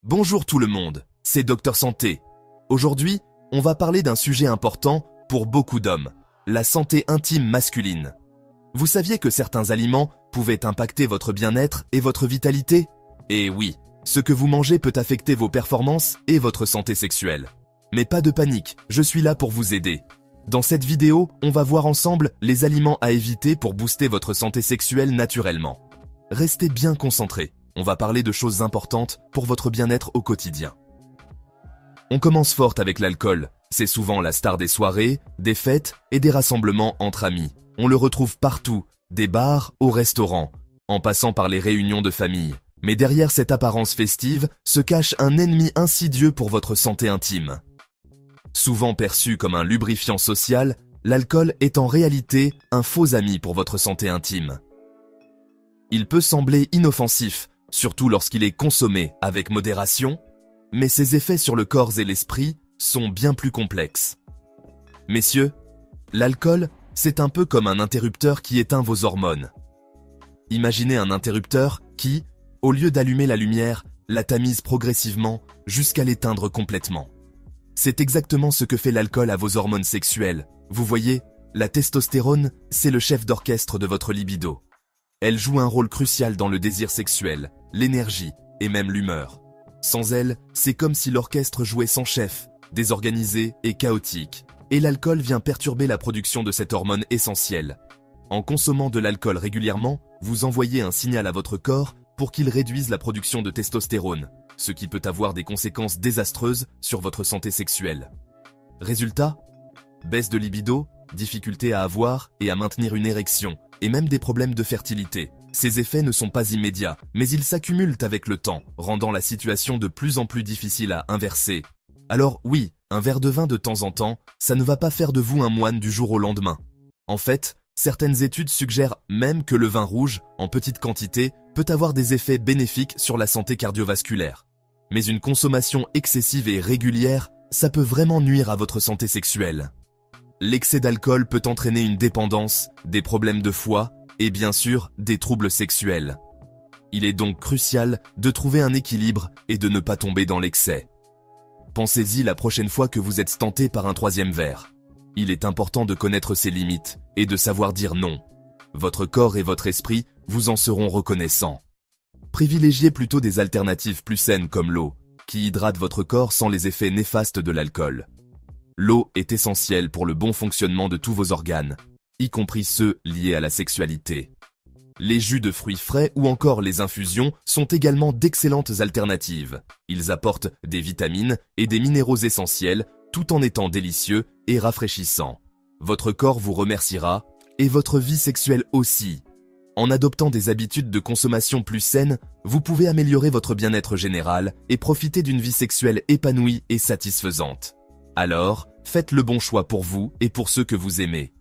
Bonjour tout le monde, c'est Docteur Santé. Aujourd'hui, on va parler d'un sujet important pour beaucoup d'hommes, la santé intime masculine. Vous saviez que certains aliments pouvaient impacter votre bien-être et votre vitalité? Et oui, ce que vous mangez peut affecter vos performances et votre santé sexuelle. Mais pas de panique, je suis là pour vous aider. Dans cette vidéo, on va voir ensemble les aliments à éviter pour booster votre santé sexuelle naturellement. Restez bien concentrés, on va parler de choses importantes pour votre bien-être au quotidien. On commence fort avec l'alcool, c'est souvent la star des soirées, des fêtes et des rassemblements entre amis. On le retrouve partout, des bars au restaurant, en passant par les réunions de famille. Mais derrière cette apparence festive se cache un ennemi insidieux pour votre santé intime. Souvent perçu comme un lubrifiant social, l'alcool est en réalité un faux ami pour votre santé intime. Il peut sembler inoffensif, surtout lorsqu'il est consommé avec modération, mais ses effets sur le corps et l'esprit sont bien plus complexes. Messieurs, l'alcool, c'est un peu comme un interrupteur qui éteint vos hormones. Imaginez un interrupteur qui, au lieu d'allumer la lumière, la tamise progressivement jusqu'à l'éteindre complètement. C'est exactement ce que fait l'alcool à vos hormones sexuelles. Vous voyez, la testostérone, c'est le chef d'orchestre de votre libido. Elle joue un rôle crucial dans le désir sexuel, l'énergie et même l'humeur. Sans elle, c'est comme si l'orchestre jouait sans chef, désorganisé et chaotique. Et l'alcool vient perturber la production de cette hormone essentielle. En consommant de l'alcool régulièrement, vous envoyez un signal à votre corps pour qu'il réduise la production de testostérone, ce qui peut avoir des conséquences désastreuses sur votre santé sexuelle. Résultat, baisse de libido, difficulté à avoir et à maintenir une érection, et même des problèmes de fertilité. Ces effets ne sont pas immédiats, mais ils s'accumulent avec le temps, rendant la situation de plus en plus difficile à inverser. Alors oui, un verre de vin de temps en temps, ça ne va pas faire de vous un moine du jour au lendemain. En fait, certaines études suggèrent même que le vin rouge, en petite quantité, peut avoir des effets bénéfiques sur la santé cardiovasculaire. Mais une consommation excessive et régulière, ça peut vraiment nuire à votre santé sexuelle. L'excès d'alcool peut entraîner une dépendance, des problèmes de foie et bien sûr des troubles sexuels. Il est donc crucial de trouver un équilibre et de ne pas tomber dans l'excès. Pensez-y la prochaine fois que vous êtes tenté par un troisième verre. Il est important de connaître ses limites et de savoir dire non. Votre corps et votre esprit vous en seront reconnaissants. Privilégiez plutôt des alternatives plus saines comme l'eau, qui hydrate votre corps sans les effets néfastes de l'alcool. L'eau est essentielle pour le bon fonctionnement de tous vos organes, y compris ceux liés à la sexualité. Les jus de fruits frais ou encore les infusions sont également d'excellentes alternatives. Ils apportent des vitamines et des minéraux essentiels tout en étant délicieux et rafraîchissants. Votre corps vous remerciera et votre vie sexuelle aussi. En adoptant des habitudes de consommation plus saines, vous pouvez améliorer votre bien-être général et profiter d'une vie sexuelle épanouie et satisfaisante. Alors, faites le bon choix pour vous et pour ceux que vous aimez.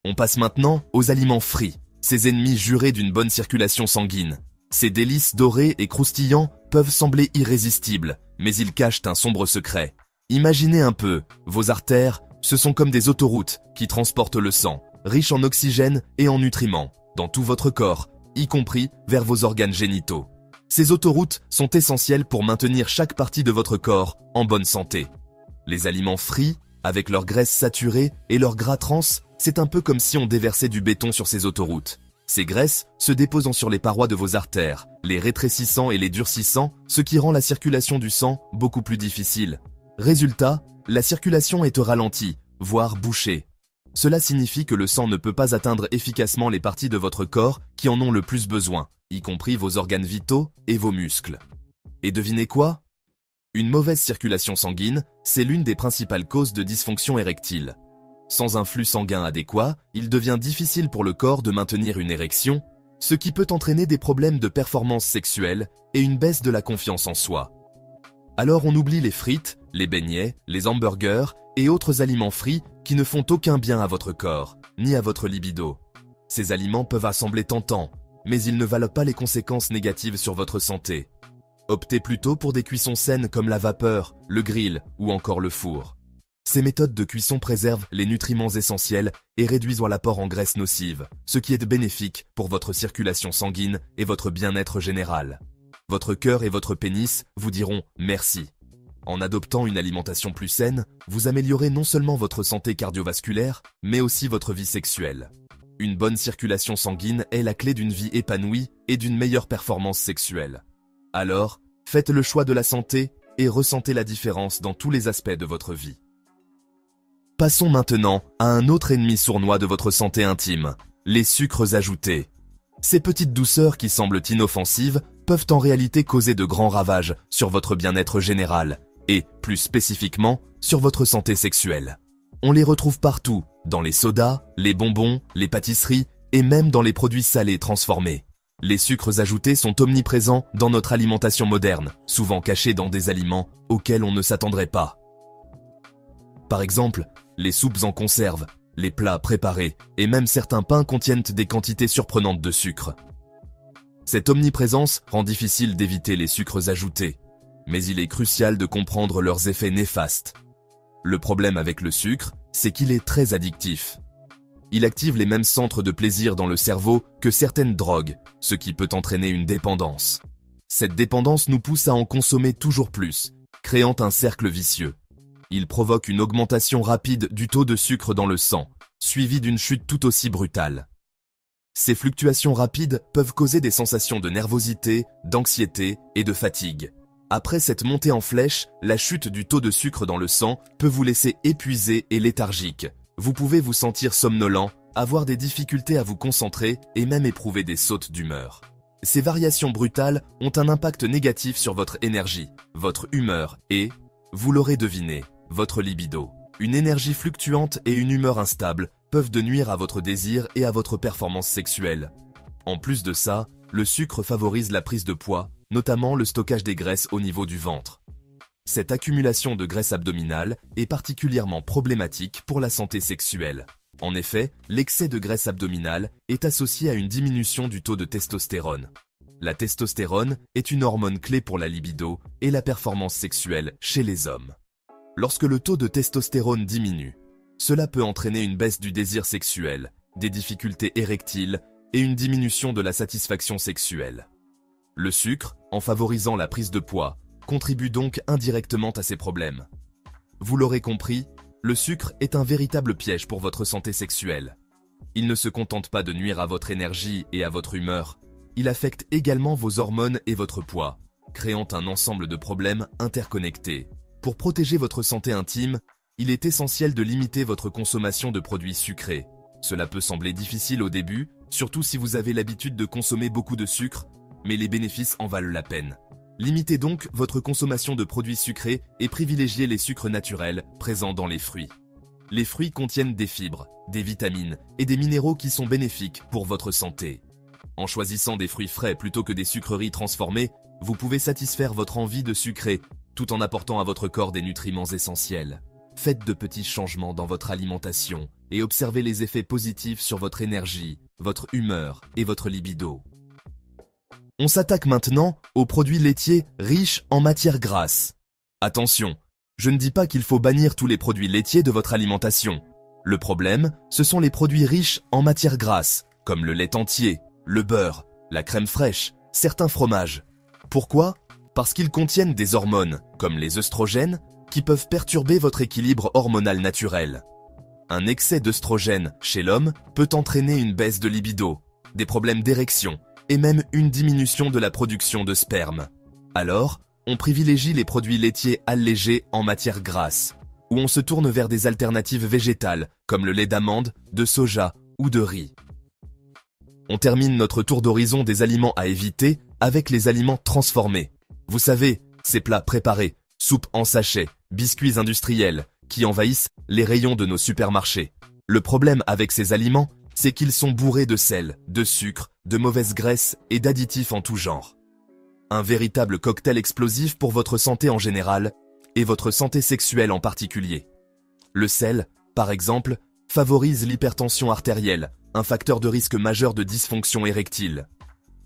On passe maintenant aux aliments frits, ces ennemis jurés d'une bonne circulation sanguine. Ces délices dorés et croustillants peuvent sembler irrésistibles, mais ils cachent un sombre secret. Imaginez un peu, vos artères, ce sont comme des autoroutes qui transportent le sang, riches en oxygène et en nutriments, dans tout votre corps, y compris vers vos organes génitaux. Ces autoroutes sont essentielles pour maintenir chaque partie de votre corps en bonne santé. Les aliments frits, avec leur graisse saturée et leur gras trans, c'est un peu comme si on déversait du béton sur ces autoroutes. Ces graisses se déposant sur les parois de vos artères, les rétrécissant et les durcissant, ce qui rend la circulation du sang beaucoup plus difficile. Résultat, la circulation est ralentie, voire bouchée. Cela signifie que le sang ne peut pas atteindre efficacement les parties de votre corps qui en ont le plus besoin, y compris vos organes vitaux et vos muscles. Et devinez quoi ? Une mauvaise circulation sanguine, c'est l'une des principales causes de dysfonction érectile. Sans un flux sanguin adéquat, il devient difficile pour le corps de maintenir une érection, ce qui peut entraîner des problèmes de performance sexuelle et une baisse de la confiance en soi. Alors on oublie les frites, les beignets, les hamburgers et autres aliments frits qui ne font aucun bien à votre corps, ni à votre libido. Ces aliments peuvent sembler tentants, mais ils ne valent pas les conséquences négatives sur votre santé. Optez plutôt pour des cuissons saines comme la vapeur, le grill ou encore le four. Ces méthodes de cuisson préservent les nutriments essentiels et réduisent l'apport en graisses nocives, ce qui est bénéfique pour votre circulation sanguine et votre bien-être général. votre cœur et votre pénis vous diront merci. En adoptant une alimentation plus saine, vous améliorez non seulement votre santé cardiovasculaire, mais aussi votre vie sexuelle. Une bonne circulation sanguine est la clé d'une vie épanouie et d'une meilleure performance sexuelle. Alors, faites le choix de la santé et ressentez la différence dans tous les aspects de votre vie. Passons maintenant à un autre ennemi sournois de votre santé intime, les sucres ajoutés. Ces petites douceurs qui semblent inoffensives peuvent en réalité causer de grands ravages sur votre bien-être général et, plus spécifiquement, sur votre santé sexuelle. On les retrouve partout, dans les sodas, les bonbons, les pâtisseries et même dans les produits salés transformés. Les sucres ajoutés sont omniprésents dans notre alimentation moderne, souvent cachés dans des aliments auxquels on ne s'attendrait pas. Par exemple, les soupes en conserve, les plats préparés et même certains pains contiennent des quantités surprenantes de sucre. Cette omniprésence rend difficile d'éviter les sucres ajoutés, mais il est crucial de comprendre leurs effets néfastes. Le problème avec le sucre, c'est qu'il est très addictif. Il active les mêmes centres de plaisir dans le cerveau que certaines drogues, ce qui peut entraîner une dépendance. Cette dépendance nous pousse à en consommer toujours plus, créant un cercle vicieux. Il provoque une augmentation rapide du taux de sucre dans le sang, suivie d'une chute tout aussi brutale. Ces fluctuations rapides peuvent causer des sensations de nervosité, d'anxiété et de fatigue. Après cette montée en flèche, la chute du taux de sucre dans le sang peut vous laisser épuisé et léthargique. Vous pouvez vous sentir somnolent, avoir des difficultés à vous concentrer et même éprouver des sautes d'humeur. Ces variations brutales ont un impact négatif sur votre énergie, votre humeur et, vous l'aurez deviné, votre libido. Une énergie fluctuante et une humeur instable peuvent nuire à votre désir et à votre performance sexuelle. En plus de ça, le sucre favorise la prise de poids, notamment le stockage des graisses au niveau du ventre. Cette accumulation de graisse abdominale est particulièrement problématique pour la santé sexuelle. En effet, l'excès de graisse abdominale est associé à une diminution du taux de testostérone. La testostérone est une hormone clé pour la libido et la performance sexuelle chez les hommes. Lorsque le taux de testostérone diminue, cela peut entraîner une baisse du désir sexuel, des difficultés érectiles et une diminution de la satisfaction sexuelle. Le sucre, en favorisant la prise de poids, contribue donc indirectement à ces problèmes. Vous l'aurez compris, le sucre est un véritable piège pour votre santé sexuelle. Il ne se contente pas de nuire à votre énergie et à votre humeur, il affecte également vos hormones et votre poids, créant un ensemble de problèmes interconnectés. Pour protéger votre santé intime, il est essentiel de limiter votre consommation de produits sucrés. Cela peut sembler difficile au début, surtout si vous avez l'habitude de consommer beaucoup de sucre, mais les bénéfices en valent la peine. Limitez donc votre consommation de produits sucrés et privilégiez les sucres naturels présents dans les fruits. Les fruits contiennent des fibres, des vitamines et des minéraux qui sont bénéfiques pour votre santé. En choisissant des fruits frais plutôt que des sucreries transformées, vous pouvez satisfaire votre envie de sucrer tout en apportant à votre corps des nutriments essentiels. Faites de petits changements dans votre alimentation et observez les effets positifs sur votre énergie, votre humeur et votre libido. On s'attaque maintenant aux produits laitiers riches en matières grasses. Attention, je ne dis pas qu'il faut bannir tous les produits laitiers de votre alimentation. Le problème, ce sont les produits riches en matières grasses, comme le lait entier, le beurre, la crème fraîche, certains fromages. Pourquoi ? Parce qu'ils contiennent des hormones, comme les œstrogènes, qui peuvent perturber votre équilibre hormonal naturel. Un excès d'œstrogènes chez l'homme peut entraîner une baisse de libido, des problèmes d'érection, et même une diminution de la production de sperme. Alors, on privilégie les produits laitiers allégés en matière grasse, ou on se tourne vers des alternatives végétales, comme le lait d'amande, de soja ou de riz. On termine notre tour d'horizon des aliments à éviter avec les aliments transformés. Vous savez, ces plats préparés, soupes en sachet, biscuits industriels, qui envahissent les rayons de nos supermarchés. Le problème avec ces aliments, c'est qu'ils sont bourrés de sel, de sucre, de mauvaise graisse et d'additifs en tout genre. Un véritable cocktail explosif pour votre santé en général et votre santé sexuelle en particulier. Le sel, par exemple, favorise l'hypertension artérielle, un facteur de risque majeur de dysfonction érectile.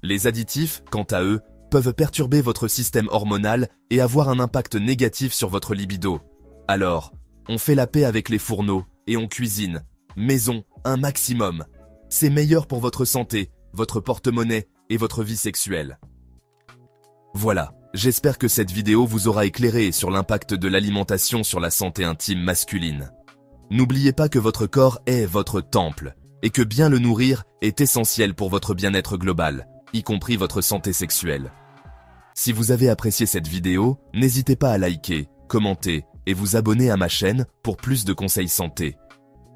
Les additifs, quant à eux, peuvent perturber votre système hormonal et avoir un impact négatif sur votre libido. Alors, on fait la paix avec les fourneaux et on cuisine, maison, un maximum. C'est meilleur pour votre santé, votre porte-monnaie et votre vie sexuelle. Voilà, j'espère que cette vidéo vous aura éclairé sur l'impact de l'alimentation sur la santé intime masculine. N'oubliez pas que votre corps est votre temple, et que bien le nourrir est essentiel pour votre bien-être global, y compris votre santé sexuelle. Si vous avez apprécié cette vidéo, n'hésitez pas à liker, commenter et vous abonner à ma chaîne pour plus de conseils santé.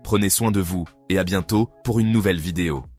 Prenez soin de vous et à bientôt pour une nouvelle vidéo.